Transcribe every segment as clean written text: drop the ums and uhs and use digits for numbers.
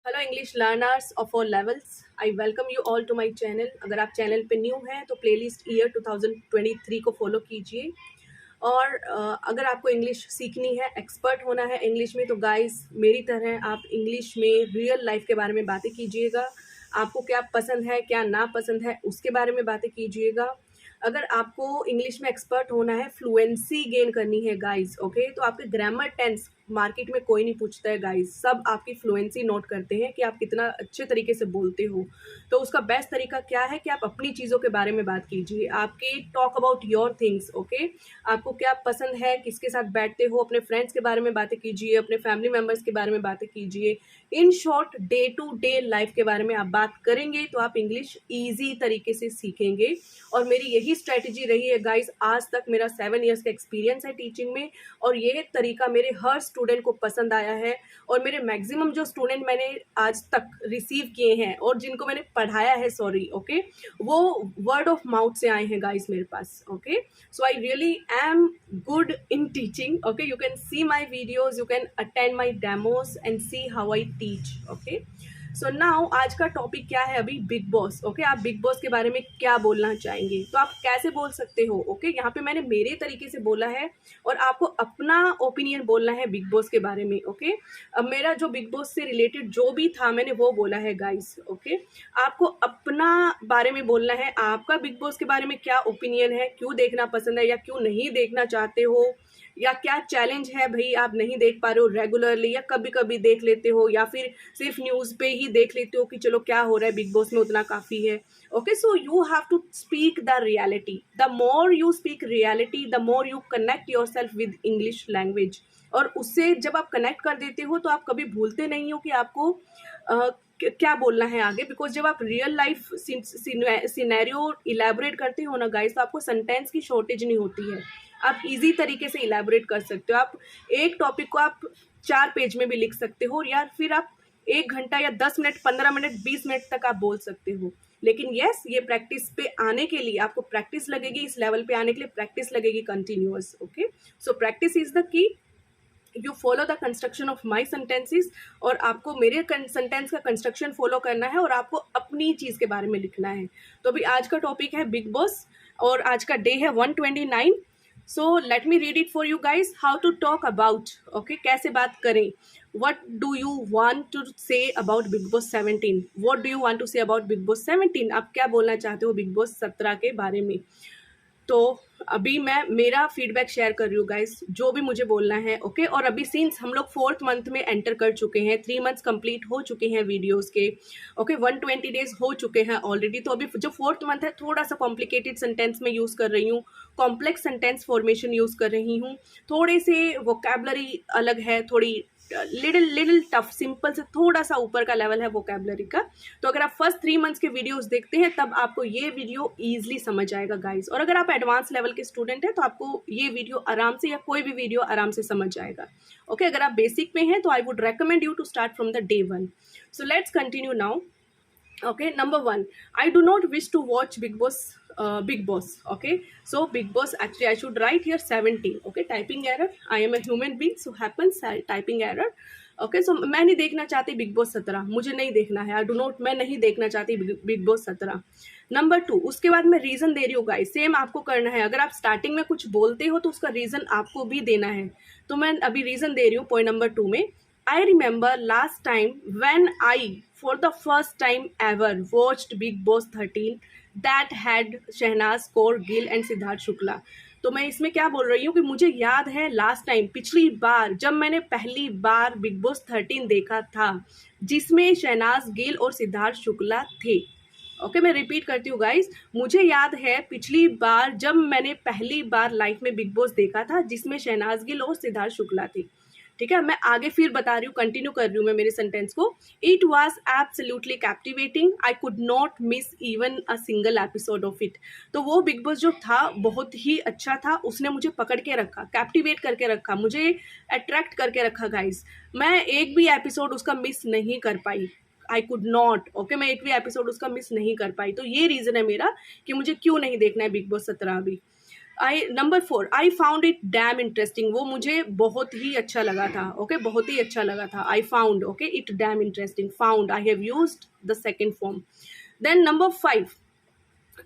Hello English learners of all levels, I welcome you all to my channel. अगर आप channel पे new हैं तो प्लेलिस्ट ईयर 2023 को फॉलो कीजिए। और अगर आपको इंग्लिश सीखनी है, एक्सपर्ट होना है इंग्लिश में, तो गाइस मेरी तरह आप इंग्लिश में रियल लाइफ के बारे में बातें कीजिएगा। आपको क्या पसंद है, क्या ना पसंद है, उसके बारे में बातें कीजिएगा। अगर आपको इंग्लिश में एक्सपर्ट होना है, फ्लुएंसी गेन करनी है गाइस, ओके, तो आपके ग्रामर टेंस मार्केट में कोई नहीं पूछता है गाइस, सब आपकी फ्लुएंसी नोट करते हैं कि आप कितना अच्छे तरीके से बोलते हो। तो उसका बेस्ट तरीका क्या है कि आप अपनी चीज़ों के बारे में बात कीजिए, आपकी talk about your things, okay. आपको क्या पसंद है, किसके साथ बैठते हो, अपने फ्रेंड्स के बारे में बातें कीजिए, अपने फैमिली मेम्बर्स के बारे में बातें कीजिए। In short day to day life के बारे में आप बात करेंगे तो आप इंग्लिश ईजी तरीके से सीखेंगे। और मेरी यही स्ट्रैटेजी रही है गाइस, आज तक मेरा 7 ईयर्स का एक्सपीरियंस है टीचिंग में, और ये तरीका मेरे हर स्टूडेंट को पसंद आया है। और मेरे मैक्सिमम जो स्टूडेंट मैंने आज तक रिसीव किए हैं और जिनको मैंने पढ़ाया है, सॉरी, ओके, वो वर्ड ऑफ माउथ से आए हैं गाइस मेरे पास, okay. So I really am good in teaching, okay. You can see my videos, you can attend my demos and see how I teach, okay. So now आज का topic क्या है अभी, बिग बॉस, ओके। आप big boss के बारे में क्या बोलना चाहेंगे, तो आप कैसे बोल सकते हो, ओके। यहाँ पे मैंने मेरे तरीके से बोला है और आपको अपना ओपिनियन बोलना है बिग बॉस के बारे में, ओके। अब मेरा जो बिग बॉस से रिलेटेड जो भी था मैंने वो बोला है गाइस, ओके। आपको अपना बारे में बोलना है, आपका बिग बॉस के बारे में क्या ओपिनियन है, क्यों देखना पसंद है या क्यों नहीं देखना चाहते हो, या क्या चैलेंज है भाई आप नहीं देख पा रहे हो रेगुलरली, या कभी कभी देख लेते हो, या फिर सिर्फ न्यूज़ पे ही देख लेते हो कि चलो क्या हो रहा है बिग बॉस में, उतना काफ़ी है, okay. So you have to speak the reality. The more you speak reality, the more you connect yourself with English language. और उससे जब आप कनेक्ट कर देते हो तो आप कभी भूलते नहीं हो कि आपको क्या बोलना है आगे, बिकॉज जब आप रियल लाइफ सिनेरियो इलेबोरेट करते हो ना गाइस, तो आपको सेंटेंस की शॉर्टेज नहीं होती है, आप इजी तरीके से इलेबोरेट कर सकते हो। आप एक टॉपिक को आप 4 पेज में भी लिख सकते हो, या फिर आप 1 घंटा या 10 मिनट, 15 मिनट, 20 मिनट तक आप बोल सकते हो। लेकिन यस, ये प्रैक्टिस पे आने के लिए आपको प्रैक्टिस लगेगी, इस लेवल पे आने के लिए प्रैक्टिस लगेगी continuous, okay. So practice is the key. You follow the construction of my sentences, और आपको मेरे सेंटेंस का कंस्ट्रक्शन फॉलो करना है और आपको अपनी चीज़ के बारे में लिखना है। तो अभी आज का टॉपिक है बिग बॉस, और आज का डे है 129। So let me read it for you guys. How to talk about, okay, कैसे बात करें। What do you want to say about Bigg Boss 17, what do you want to say about Bigg Boss 17, आप क्या बोलना चाहते हो big Boss 17 के बारे में। तो अभी मैं मेरा फीडबैक शेयर कर रही हूँ गाइस, जो भी मुझे बोलना है, ओके। और अभी सिंस हम लोग 4th मंथ में एंटर कर चुके हैं, 3 मंथ्स कंप्लीट हो चुके हैं वीडियोस के, ओके। 120 डेज हो चुके हैं ऑलरेडी। तो अभी जो 4th मंथ है, थोड़ा सा कॉम्प्लिकेटेड सेंटेंस में यूज़ कर रही हूँ, कॉम्प्लेक्स सेंटेंस फॉर्मेशन यूज़ कर रही हूँ, थोड़े से वोकैबलरी अलग है, थोड़ी लिटिल टफ, सिंपल से थोड़ा सा ऊपर का लेवल है वोकैबलरी का। तो अगर आप फर्स्ट 3 मंथ्स के वीडियोस देखते हैं तब आपको ये वीडियो ईजिली समझ आएगा गाइस। और अगर आप एडवांस लेवल के स्टूडेंट हैं तो आपको ये वीडियो आराम से, या कोई भी वीडियो आराम से समझ जाएगा, ओके। अगर आप बेसिक में हैं तो I would recommend you to start from the day 1। So let's continue now, okay. Number 1, I do not wish to watch Big Boss, okay. So Big Boss, actually I should write here 17, okay. Typing error, I am a human being, so happens, typing error, okay. So मैं नहीं देखना चाहती big Boss 17, मुझे नहीं देखना है, मैं नहीं देखना चाहती बिग बॉस 17। नंबर 2, उसके बाद मैं रीज़न दे रही हूँ गाइस, सेम आपको करना है। अगर आप स्टार्टिंग में कुछ बोलते हो तो उसका रीज़न आपको भी देना है, तो मैं अभी रीज़न दे रही हूँ पॉइंट नंबर 2 में। I remember last time when I, for the first time ever, watched Big Boss 13 that had Shehnaaz Kaur, Gill and Siddharth Shukla. तो मैं इसमें क्या बोल रही हूँ कि मुझे याद है लास्ट टाइम, पिछली बार जब मैंने पहली बार बिग बॉस 13 देखा था, जिसमें शहनाज गिल और सिद्धार्थ शुक्ला थे, ओके। मैं रिपीट करती हूँ गाइस, मुझे याद है पिछली बार जब मैंने पहली बार लाइफ में बिग बॉस देखा था, जिसमें शहनाज गिल और सिद्धार्थ शुक्ला थे, ठीक है। मैं आगे फिर बता रही हूँ, कंटिन्यू कर रही हूँ मैं मेरे सेंटेंस को। It was absolutely captivating, I could not miss even a single episode of it. तो वो बिग बॉस जो था बहुत ही अच्छा था, उसने मुझे पकड़ के रखा, कैप्टिवेट करके रखा, मुझे अट्रैक्ट करके रखा गाइस। मैं एक भी एपिसोड उसका मिस नहीं कर पाई, आई कुड नॉट, ओके। मैं एक भी एपिसोड उसका मिस नहीं कर पाई। तो ये रीज़न है मेरा कि मुझे क्यों नहीं देखना है बिग बॉस 17 अभी। Number 4, I found it damn interesting, वो मुझे बहुत ही अच्छा लगा था, ओके बहुत ही अच्छा लगा था। I found, okay, it damn interesting, found I have used the second form. Then number 5,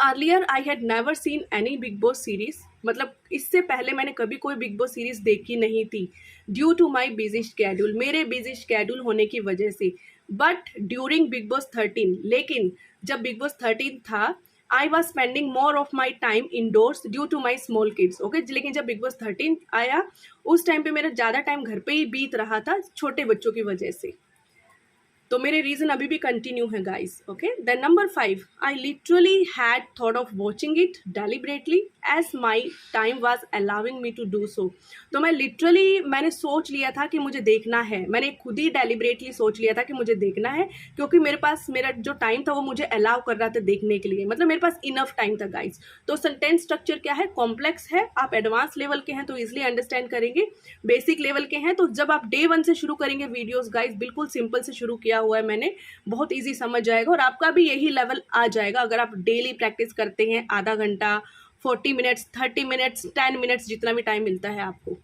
earlier I had never seen any Bigg Boss series, मतलब इससे पहले मैंने कभी कोई बिग बॉस सीरीज देखी नहीं थी, due to my busy schedule, मेरे बिजी स्केड्यूल होने की वजह से। बट ड्यूरिंग बिग बॉस 13, लेकिन जब बिग बॉस 13 था, I was spending more of my time indoors due to my small kids, okay. लेकिन जब बिग बॉस 13 आया, उस टाइम पे मेरा ज़्यादा टाइम घर पे ही बीत रहा था छोटे बच्चों की वजह से। तो मेरे रीजन अभी भी कंटिन्यू है guys, okay. Then number 5, I literally had thought of watching it deliberately as my time was allowing me to do so. तो मैंने सोच लिया था कि मुझे देखना है, मैंने खुद ही डेलिबरेटली सोच लिया था कि मुझे देखना है, क्योंकि मेरा जो टाइम था वो मुझे अलाउ कर रहा था देखने के लिए, मतलब मेरे पास इनफ टाइम था गाइस। तो सेंटेंस स्ट्रक्चर क्या है, कॉम्प्लेक्स है, आप एडवांस लेवल के हैं तो इजिली अंडरस्टैंड करेंगे, बेसिक लेवल के हैं तो जब आप डे 1 से शुरू करेंगे वीडियोस गाइस, बिल्कुल सिंपल से शुरू किया हुआ है मैंने, बहुत इजी समझ जाएगा और आपका भी यही लेवल आ जाएगा अगर आप डेली प्रैक्टिस करते हैं, आधा घंटा, 40 मिनट्स, 30 मिनट्स, 10 मिनट्स, जितना भी टाइम मिलता है आपको,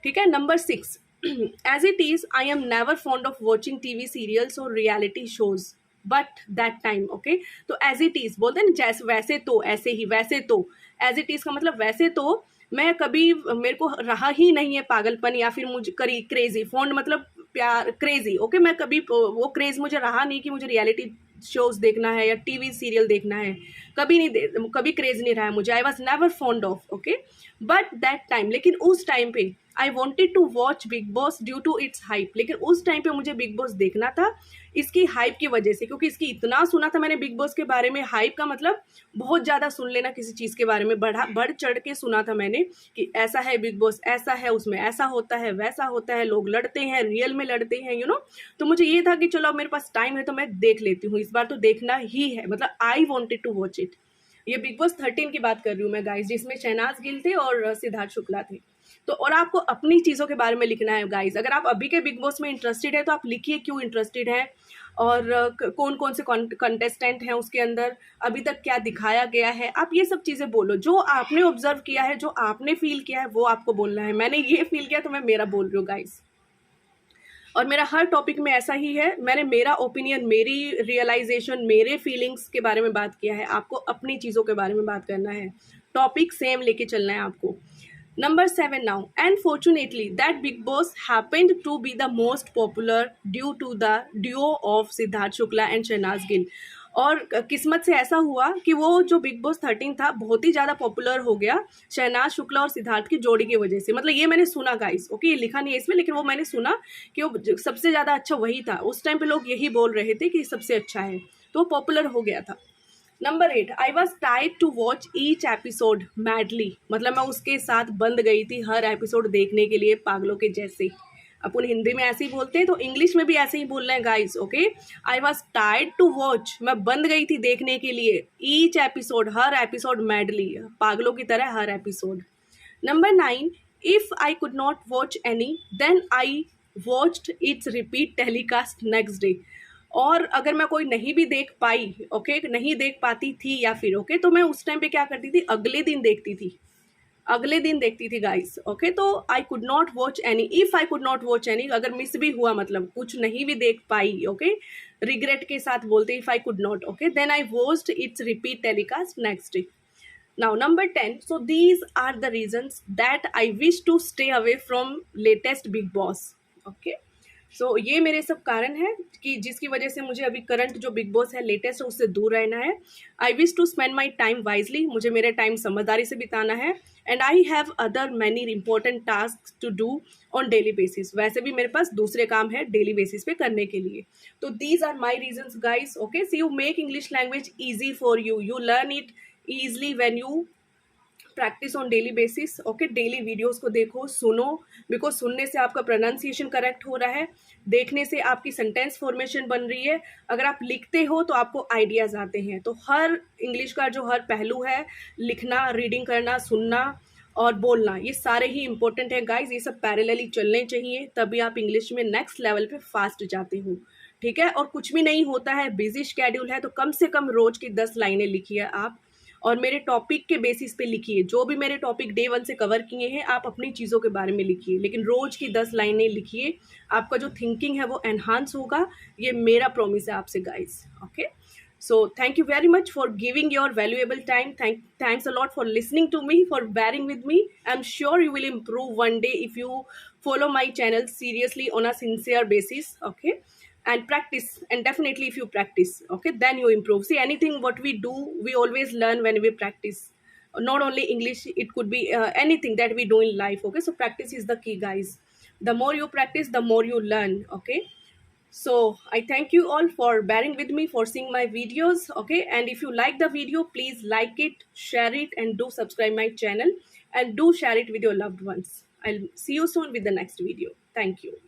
ठीक है। Number 6, as it is I am never fond of watching TV serials और reality shows but that time, okay. तो एज इट इज बोलते हैं ना, जैसे वैसे तो, ऐसे ही, वैसे तो, एज इट इज का मतलब वैसे तो मैं कभी, मेरे को रहा ही नहीं है पागलपन या फिर मुझे क्रेजी, फॉन्ड मतलब प्यार, क्रेजी, ओके। मैं कभी वो क्रेज मुझे रहा नहीं कि मुझे रियलिटी शोज देखना है या टीवी सीरियल देखना है, कभी क्रेज नहीं रहा है मुझे, I was never fond of, okay. But that time, लेकिन उस टाइम पे I wanted to watch Bigg Boss due to its hype, लेकिन उस टाइम पे मुझे बिग बॉस देखना था इसकी हाइप की वजह से, क्योंकि इसकी इतना सुना था मैंने बिग बॉस के बारे में। हाइप का मतलब बहुत ज़्यादा सुन लेना किसी चीज़ के बारे में, बढ़ चढ़ के सुना था मैंने कि ऐसा है बिग बॉस, ऐसा है, उसमें ऐसा होता है, वैसा होता है, लोग लड़ते हैं, रियल में लड़ते हैं, तो मुझे ये था कि चलो अब मेरे पास टाइम है तो मैं देख लेती हूँ, इस बार तो देखना ही है, मतलब I wanted to watch it. ये बिग बॉस 13 की बात कर रही हूँ मैं गाइस, जिसमें शहनाज गिल थे और सिद्धार्थ शुक्ला थे। तो और आपको अपनी चीज़ों के बारे में लिखना है गाइस, अगर आप अभी के बिग बॉस में इंटरेस्टेड है तो आप लिखिए क्यों इंटरेस्टेड है, और कौन कौन से कंटेस्टेंट हैं उसके अंदर, अभी तक क्या दिखाया गया है, आप ये सब चीज़ें बोलो, जो आपने ऑब्जर्व किया है, जो आपने फील किया है, वो आपको बोलना है। मैंने ये फील किया तो मैं मेरा बोल रही हूँ गाइस, और मेरा हर टॉपिक में ऐसा ही है, मैंने मेरा ओपिनियन, मेरी रियलाइजेशन, मेरे फीलिंग्स के बारे में बात किया है, आपको अपनी चीज़ों के बारे में बात करना है, टॉपिक सेम लेके चलना है आपको। Number 7 now. Unfortunately, that Big Boss happened to be the most popular due to the duo of Siddharth Shukla and Shehnaz Gill. और किस्मत से ऐसा हुआ कि वो जो बिग बॉस 13 था बहुत ही ज़्यादा पॉपुलर हो गया शहनाज शुक्ला और सिद्धार्थ की जोड़ी की वजह से, मतलब ये मैंने सुना गाइस, ओके, ये लिखा नहीं है इसमें, लेकिन वो मैंने सुना कि वो सबसे ज़्यादा अच्छा वही था, उस टाइम पे लोग यही बोल रहे थे कि सबसे अच्छा है, तो वो पॉपुलर हो गया था। Number 8, I was tied to watch each episode madly, मतलब मैं उसके साथ बंद गई थी हर एपिसोड देखने के लिए, पागलों के जैसे। अपन हिंदी में ऐसे ही बोलते हैं तो इंग्लिश में भी ऐसे ही बोल रहे हैं guys, okay. I was tied to watch, मैं बंद गई थी देखने के लिए, ईच एपिसोड, हर एपिसोड मैडली, पागलों की तरह हर episode. Number 9, if I could not watch any then I watched its repeat telecast next day, और अगर मैं कोई नहीं भी देख पाई, ओके, नहीं देख पाती थी या फिर, ओके, तो मैं उस टाइम पे क्या करती थी, अगले दिन देखती थी गाइस, ओके। तो आई could not watch any, if I could not watch any, अगर मिस भी हुआ, मतलब कुछ नहीं भी देख पाई, ओके, रिग्रेट के साथ बोलते if I could not, okay, then I watched its repeat telecast next day. Now number 10, so these are the reasons that I wish to stay away from latest Big Boss, okay। सो ये मेरे सब कारण हैं कि जिसकी वजह से मुझे अभी करंट जो बिग बॉस है, लेटेस्ट है, उससे दूर रहना है। I wish to spend my time wisely, मुझे मेरे टाइम समझदारी से बिताना है, and I have other many important task to do on daily basis, वैसे भी मेरे पास दूसरे काम है डेली बेसिस पे करने के लिए। तो these are my reasons guys, okay. See you make English language easy for you, you learn it easily when you practice on daily basis, okay. Daily videos को देखो, सुनो, बिकॉज सुनने से आपका प्रोनाउंसिएशन करेक्ट हो रहा है, देखने से आपकी सेंटेंस फॉर्मेशन बन रही है, अगर आप लिखते हो तो आपको आइडियाज़ आते हैं। तो हर इंग्लिश का जो हर पहलू है, लिखना, रीडिंग करना, सुनना और बोलना, ये सारे ही इंपॉर्टेंट है गाइज, ये सब पैरेलली चलने चाहिए, तभी आप इंग्लिश में नेक्स्ट लेवल पे फास्ट जाते हो, ठीक है। और कुछ भी नहीं होता है, बिजी शेड्यूल है तो कम से कम रोज की 10 लाइनें लिखिए आप, और मेरे टॉपिक के बेसिस पे लिखिए। जो भी मेरे टॉपिक डे 1 से कवर किए हैं आप अपनी चीज़ों के बारे में लिखिए, लेकिन रोज़ की 10 लाइनें लिखिए। आपका जो थिंकिंग है वो एनहांस होगा, ये मेरा प्रॉमिस है आपसे guys. Okay, so thank you very much for giving your valuable time. Thanks a lot for listening to me, for bearing with me. I'm sure you will improve one day if you follow my channel seriously on a sincere basis. Okay, and practice, and definitely if you practice, okay, then you improve. See, anything what we do, we always learn when we practice. Not only English, it could be anything that we do in life. Okay, so practice is the key, guys. The more you practice, the more you learn. Okay, so I thank you all for bearing with me, for seeing my videos. Okay, and if you like the video, please like it, share it, and do subscribe my channel, and do share it with your loved ones. I'll see you soon with the next video. Thank you.